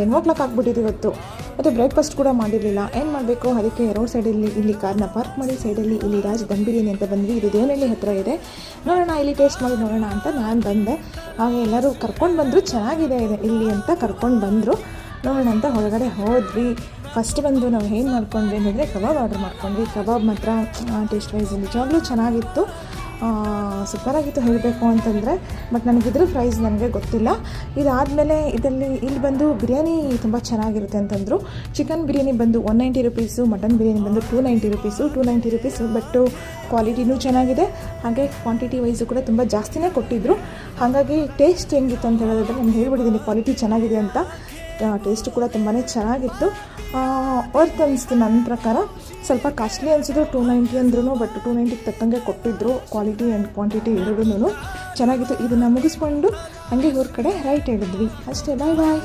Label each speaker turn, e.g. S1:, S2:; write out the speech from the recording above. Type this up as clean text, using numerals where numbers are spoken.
S1: 10 o'clock ಆಗಿಬಿಟ್ಟಿದೆ ಇವತ್ತು. ಮತ್ತು ಬ್ರೇಕ್ಫಾಸ್ಟ್ ಕೂಡ ಮಾಡಿರಲಿಲ್ಲ. ಏನು ಮಾಡಬೇಕು, ಅದಕ್ಕೆ ರೋಡ್ ಸೈಡಲ್ಲಿ ಇಲ್ಲಿ ಕಾರ್ನ ಪಾರ್ಕ್ ಮಾಡಿ ಸೈಡಲ್ಲಿ ಇಲ್ಲಿ ರಾಜ್ ದಮ್ ಬಿರಿಯಾನಿ ಅಂತ ಬಂದ್ವಿ. ಇದು ದೇವನಹಳ್ಳಿ ಹತ್ತಿರ ಇದೆ. ನೋಡೋಣ, ಇಲ್ಲಿ ಟೇಸ್ಟ್ ಮಾಡಿ ನೋಡೋಣ ಅಂತ ನಾನು ಬಂದೆ. ಹಾಗೆ ಎಲ್ಲರೂ ಕರ್ಕೊಂಡು ಬಂದರು, ಚೆನ್ನಾಗಿದೆ ಇಲ್ಲಿ ಅಂತ ಕರ್ಕೊಂಡು ಬಂದರು. ನೋಡೋಣ ಅಂತ ಹೊರಗಡೆ ಹೋದ್ವಿ. ಫಸ್ಟ್ ಬಂದು ನಾವು ಏನು ಮಾಡ್ಕೊಂಡ್ವಿ ಅಂದರೆ ಕಬಾಬ್ ಆರ್ಡ್ರ್ ಮಾಡ್ಕೊಂಡ್ವಿ. ಕಬಾಬ್ ಮಾತ್ರ ಟೇಸ್ಟ್ ವೈಸ್ ನಿಜವಾಗ್ಲೂ ಚೆನ್ನಾಗಿತ್ತು, ಸೂಪರಾಗಿತ್ತು ಹೇಳಬೇಕು ಅಂತಂದರೆ. ಬಟ್ ನನಗಿದ್ರ ಪ್ರೈಸ್ ನನಗೆ ಗೊತ್ತಿಲ್ಲ. ಇದಾದಮೇಲೆ ಇಲ್ಲಿ ಬಂದು ಬಿರಿಯಾನಿ ತುಂಬ ಚೆನ್ನಾಗಿರುತ್ತೆ ಅಂತಂದರು. ಚಿಕನ್ ಬಿರಿಯಾನಿ ಬಂದು 190 ರುಪೀಸು, ಮಟನ್ ಬಿರಿಯಾನಿ ಬಂದು 290 ರುಪೀಸು. ಬಟ್ಟು ಕ್ವಾಲಿಟಿನೂ ಚೆನ್ನಾಗಿದೆ, ಹಾಗೆ ಕ್ವಾಂಟಿಟಿ ವೈಸು ಕೂಡ ತುಂಬ ಜಾಸ್ತಿನೇ ಕೊಟ್ಟಿದ್ದರು. ಹಾಗಾಗಿ ಟೇಸ್ಟ್ ಹೆಂಗಿತ್ತು ಅಂತ ಹೇಳೋದಾದರೆ ನಾನು ಹೇಳ್ಬಿಟ್ಟಿದ್ದೀನಿ ಕ್ವಾಲಿಟಿ ಚೆನ್ನಾಗಿದೆ ಅಂತ. ಟೇಸ್ಟು ಕೂಡ ತುಂಬಾ ಚೆನ್ನಾಗಿತ್ತು, ವರ್ತ್ ಅನಿಸ್ತು ನನ್ನ ಪ್ರಕಾರ. ಸ್ವಲ್ಪ ಕಾಸ್ಟ್ಲಿ ಅನಿಸಿದ್ರು 290 ಅಂದ್ರೂ, ಬಟ್ 290ಗೆ ತಕ್ಕಂಗೆ ಕೊಟ್ಟಿದ್ದರು. ಕ್ವಾಲಿಟಿ ಆ್ಯಂಡ್ ಕ್ವಾಂಟಿಟಿ ಎರಡೂ ಚೆನ್ನಾಗಿತ್ತು. ಇದನ್ನು ಮುಗಿಸ್ಕೊಂಡು ಹಾಗೆ ಊರ ಕಡೆ ರೈಟ್ ಹೇಳಿದ್ವಿ ಅಷ್ಟೇ. ಬಾಯ್ ಬಾಯ್.